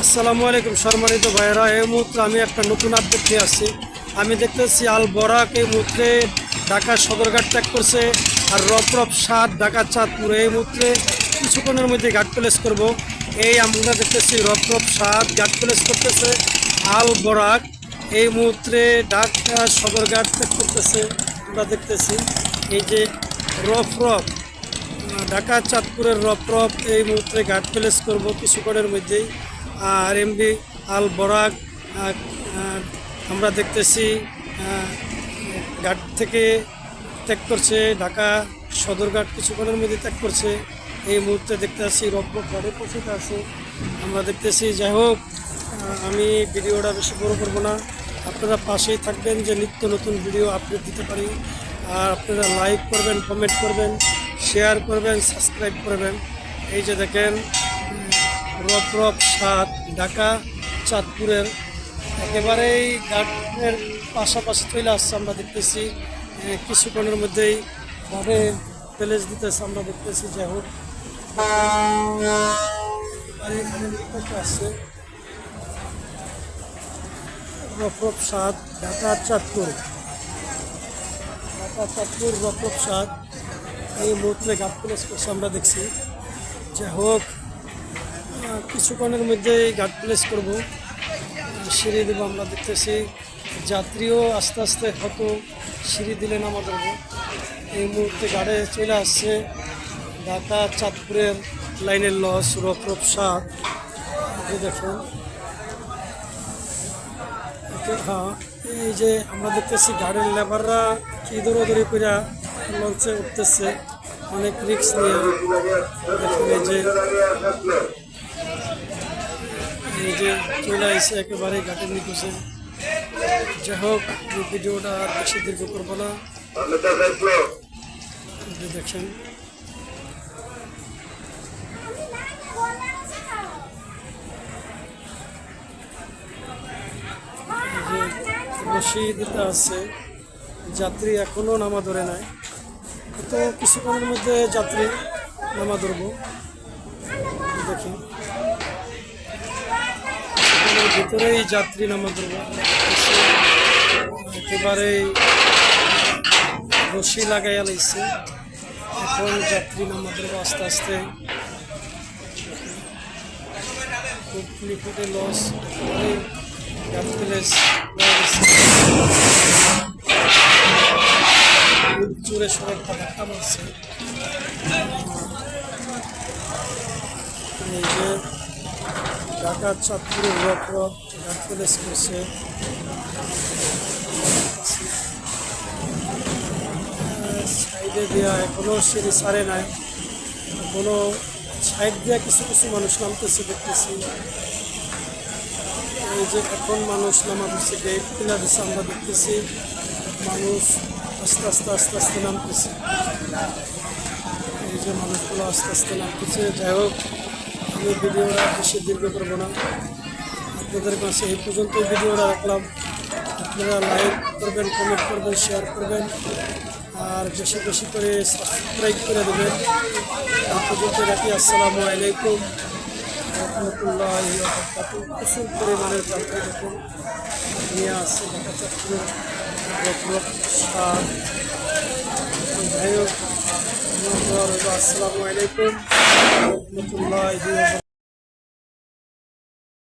আসসালামু আলাইকুম সম্মানিত ভাইয়েরা, এই মুহূর্তে আমি একটা নতুন আপডেট নিয়ে আসছি। আমি দেখতেছি আল বরাক এই মুহূর্তে ঢাকা সদরঘাট ত্যাগ করছে, আর রফরফ 7 ঢাকা চাঁদপুর এই মুহূর্তে কিছুক্ষণের মধ্যে ঘাট প্লেস করব। এই আমরা দেখতেছি রফরফ 7 ঘাট প্লেস করতেছে, আল বরাক এই মুহূর্তে ঢাকা সদরঘাট ত্যাগ করতেছে। আমরা দেখতেছি এই যে রফরফ ঢাকা চাঁদপুরের রফরফ এই মুহূর্তে ঘাট প্লেস করব কিছুক্ষণের মধ্যেই। আর এমবি আল বরাক আমরা দেখতেছি ঘাট থেকে ত্যাগ করছে, ঢাকা সদরঘাট কিছুক্ষণের মধ্যে ত্যাগ করছে। এই মুহূর্তে দেখতে আসছি রফরফ ঘাটে পৌঁছতে আছে আমরা দেখতেছি। যাই হোক, আমি ভিডিওটা বেশি বড় করবো না, আপনারা পাশেই থাকবেন যে নিত্য নতুন ভিডিও আপলোড দিতে পারি। আর আপনারা লাইক করবেন, কমেন্ট করবেন, শেয়ার করবেন, সাবস্ক্রাইব করবেন। এই যে দেখেন রফরফ 7 ঢাকা চাঁদপুরের একেবারেই ঘাটের পাশাপাশি চলে আসছে আমরা দেখতেছি। কিছুক্ষণের মধ্যেই ঘাটে প্লেস দিতেছে আমরা দেখতেছি। যাই হোক, আসছে রফরফ 7 ঢাকা চাঁদপুর রফরফ 7 এই মুহূর্তে ঘাট প্লেস করছে আমরা দেখছি। যাই হোক, কিছুক্ষণের মধ্যে ঘাট প্লেস করবো, সিঁড়ি দেবো আমরা দেখতেছি। যাত্রীও আস্তে আস্তে হয়তো সিঁড়ি দিলে নামা ধরবো। এই মুহূর্তে ঘাটে চলে আসছে ঢাকা চাঁদপুরের লাইনের লস রফরফ 7। দেখুন, হ্যাঁ, এই যে আমরা দেখতেছি গাড়ির লেবাররা কি দৌড়াদৌড়ি করে লঞ্চে উঠতেছে, অনেক রিক্স নিয়ে। দেখুন এই যে চলে আসছে একেবারে ঘাটের নিকোষে। যাই হোক, ভিডিওটা আর বেশি দীর্ঘ করবো না। দেখেন রশি দিতে আছে, যাত্রী এখনও নামা ধরে নাই, তো কিছুক্ষণের মধ্যে যাত্রী নামা ধরবো। দেখি ভিতরেই যাত্রী নামা ধরবো, একেবারেই রশি লাগাইয়া লাগছে। এখন যাত্রী নামা ধরবো আস্তে আস্তে। খুব নিকটে লস, একেবারেই ঘাট প্লেস জোরে সবাই ধাক্কা মারছে। এই যে ঢাকা চাঁদপুরের রফরফ ঘাট প্লেস করছে। সাইডে দেওয়া এখনো সিঁড়ি ছাড়ে নাই, এখনো সাইড দেওয়া কিছু কিছু মানুষ নামতেছে দেখতেছি। এই যে এখন মানুষ নামা দিচ্ছে, গেট খুলে দিচ্ছে আমরা দেখতেছি। মানুষ আস্তে আস্তে আস্তে আস্তে নামতেছে, এই যে মানুষগুলো আস্তে আস্তে নামতেছে। যাই হোক, আমি ভিডিওটা বেশি দীর্ঘ করবো না, আপনাদের কাছে এই পর্যন্ত ভিডিওটা রাখলাম। আপনারা লাইক করবেন, কমেন্ট করবেন, শেয়ার করবেন, আর বেশি বেশি করে সাবস্ক্রাইব করে দেবেন। এই পর্যন্ত রাখি। আসসালামু আলাইকুম রহমতুল্লাহি ওয়া বারাকাতুহু। প্রচুর পরিমাণের যাত্রী দেখুন নিয়ে আসছে ঢাকা চাঁদপুরের রফরফ 7। যাই হোক, আসসালামু আলাইকুম রহমতুল্লাহি ওয়া বারাকাতুহু।